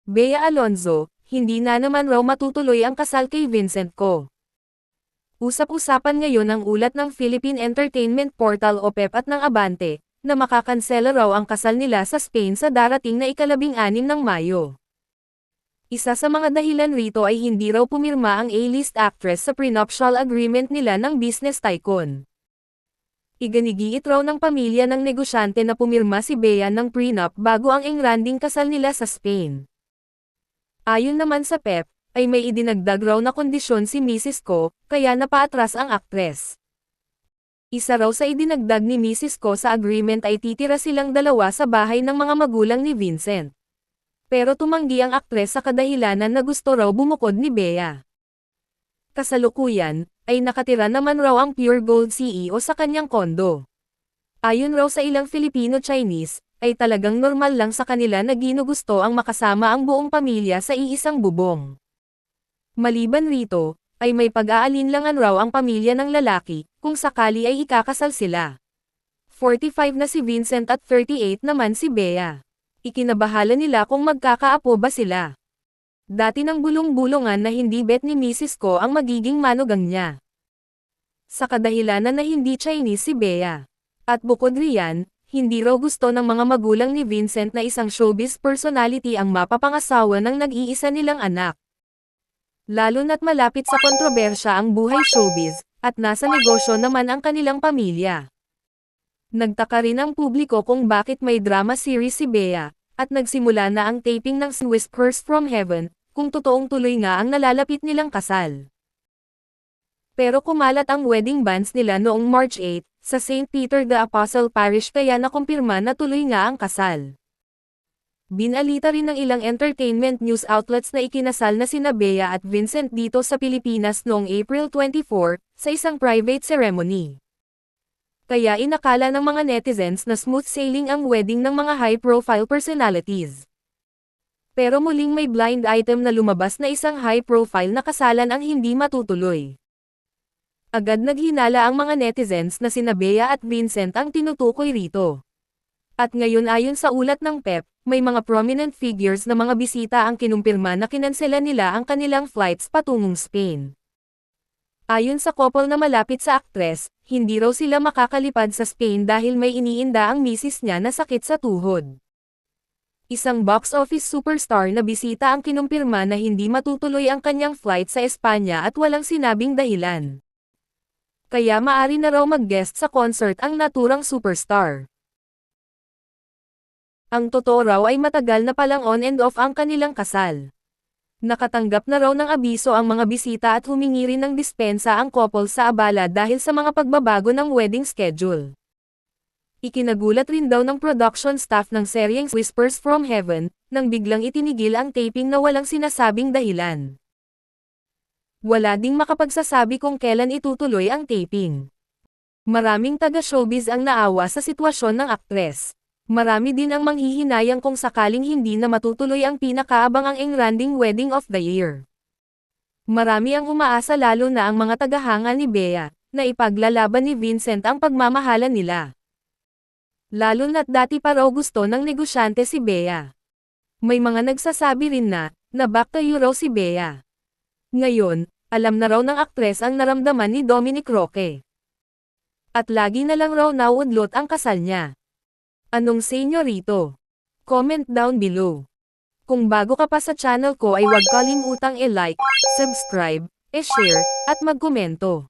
Bea Alonzo, hindi na naman raw matutuloy ang kasal kay Vincent ko. Usap-usapan ngayon ang ulat ng Philippine Entertainment Portal o PEP at ng Abante, na makakansela raw ang kasal nila sa Spain sa darating na ika-16 ng Mayo. Isa sa mga dahilan rito ay hindi raw pumirma ang A-list actress sa prenuptial agreement nila ng business tycoon. Iginigiit raw ng pamilya ng negosyante na pumirma si Bea ng prenup bago ang engranding kasal nila sa Spain. Ayon naman sa PEP, ay may idinagdag raw na kondisyon si Mrs. Ko, kaya napaatras ang aktres. Isa raw sa idinagdag ni Mrs. Ko sa agreement ay titira silang dalawa sa bahay ng mga magulang ni Vincent. Pero tumanggi ang aktres sa kadahilanan na gusto raw bumukod ni Bea. Kasalukuyan, ay nakatira naman raw ang Pure Gold CEO sa kanyang kondo. Ayon raw sa ilang Filipino-Chinese, ay talagang normal lang sa kanila na ginugusto ang makasama ang buong pamilya sa iisang bubong. Maliban rito, ay may pag-aalinlangan raw ang pamilya ng lalaki, kung sakali ay ikakasal sila. 45 na si Vincent at 38 naman si Bea. Ikinabahala nila kung magkakaapo ba sila. Dati nang bulong-bulungan na hindi bet ni Mrs. Ko ang magiging manugang niya. Sa kadahilanan na hindi Chinese si Bea. At bukod riyan, hindi raw gusto ng mga magulang ni Vincent na isang showbiz personality ang mapapangasawa ng nag-iisa nilang anak. Lalo na't malapit sa kontrobersya ang buhay showbiz, at nasa negosyo naman ang kanilang pamilya. Nagtaka rin ang publiko kung bakit may drama series si Bea, at nagsimula na ang taping ng Whispers from Heaven, kung totoong tuloy nga ang nalalapit nilang kasal. Pero kumalat ang wedding banns nila noong March 8, sa St. Peter the Apostle Parish kaya nakumpirma na tuloy nga ang kasal. Binalita rin ng ilang entertainment news outlets na ikinasal na sina Bea at Vincent dito sa Pilipinas noong April 24, sa isang private ceremony. Kaya inakala ng mga netizens na smooth sailing ang wedding ng mga high-profile personalities. Pero muling may blind item na lumabas na isang high-profile na kasalan ang hindi matutuloy. Agad naghinala ang mga netizens na sina Bea at Vincent ang tinutukoy rito. At ngayon ayon sa ulat ng PEP, may mga prominent figures na mga bisita ang kinumpirma na kinansela nila ang kanilang flights patungong Spain. Ayon sa couple na malapit sa aktres, hindi raw sila makakalipad sa Spain dahil may iniinda ang misis niya na sakit sa tuhod. Isang box office superstar na bisita ang kinumpirma na hindi matutuloy ang kanyang flight sa Espanya at walang sinabing dahilan. Kaya maari na raw mag-guest sa concert ang naturang superstar. Ang totoo raw ay matagal na palang on and off ang kanilang kasal. Nakatanggap na raw ng abiso ang mga bisita at humingi rin ng dispensa ang couple sa abala dahil sa mga pagbabago ng wedding schedule. Ikinagulat rin daw ng production staff ng seryeng Whispers from Heaven, nang biglang itinigil ang taping na walang sinasabing dahilan. Wala ding makapagsasabi kung kailan itutuloy ang taping. Maraming taga-showbiz ang naawa sa sitwasyon ng aktres. Marami din ang manghihinayang kung sakaling hindi na matutuloy ang pinakaabangang engranding wedding of the year. Marami ang umaasa lalo na ang mga tagahanga ni Bea, na ipaglalaban ni Vincent ang pagmamahalan nila. Lalo na't dati pa raw gusto ng negosyante si Bea. May mga nagsasabi rin na back to you raw si Bea. Ngayon, alam na raw ng aktres ang naramdaman ni Dominic Roque. At lagi na lang raw nauudlot ang kasal niya. Anong say nyo rito? Comment down below. Kung bago ka pa sa channel ko ay huwag kalimutang i-like, subscribe, share, at magkomento.